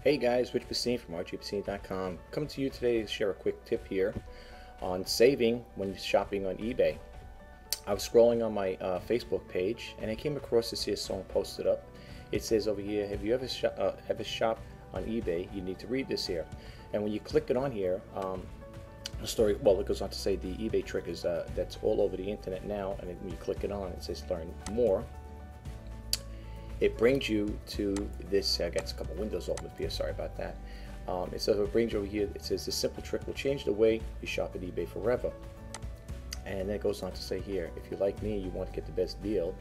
Hey guys, Rich Bassine from rgbbassine.com. Coming to you today to share a quick tip here on saving when you're shopping on eBay. I was scrolling on my Facebook page and I came across this here song posted up. It says over here, have you ever shop on eBay? You need to read this here. And when you click it on here, the story, well, it goes on to say the eBay trick is that's all over the internet now, and when you click it on, it says learn more. It brings you to this. I got a couple windows open here. Sorry about that. It brings you over here. It says this simple trick will change the way you shop at eBay forever. And then it goes on to say here, if you're like me, you want to get the best deal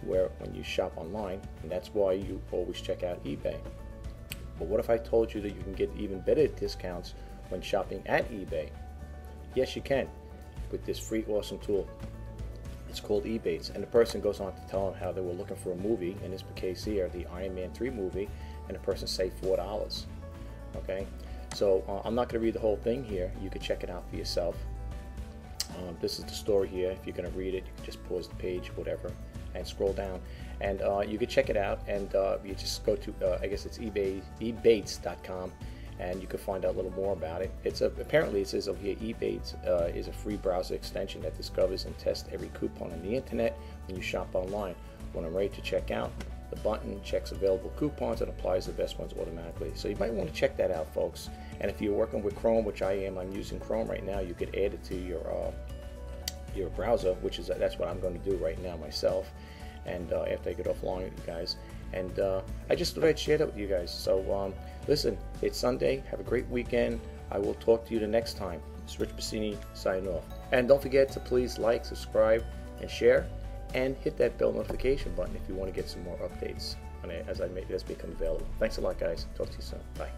when you shop online, and that's why you always check out eBay. But what if I told you that you can get even better discounts when shopping at eBay? Yes, you can, with this free awesome tool. It's called eBay, and the person goes on to tell them how they were looking for a movie, in this case here, the Iron Man 3 movie, and the person saved $4. Okay, so I'm not going to read the whole thing here. You can check it out for yourself. This is the story here. If you're going to read it, you can just pause the page, whatever, and scroll down, and you can check it out. And you just go to, I guess it's ebates.com, and you can find out a little more about it. Apparently it says over here, eBates is a free browser extension that discovers and tests every coupon on the internet when you shop online. When I'm ready to check out, the button checks available coupons and applies the best ones automatically. So you might want to check that out, folks. And if you're working with Chrome, which I am, I'm using Chrome right now, you could add it to your browser, that's what I'm going to do right now myself. And after I get offline with you guys, and I just thought I'd share that with you guys. So listen, it's Sunday. Have a great weekend. I will talk to you the next time. It's Rich Bassine signing off. And don't forget to please like, subscribe, and share, and hit that bell notification button if you want to get some more updates on it as I make this become available. Thanks a lot, guys. Talk to you soon. Bye.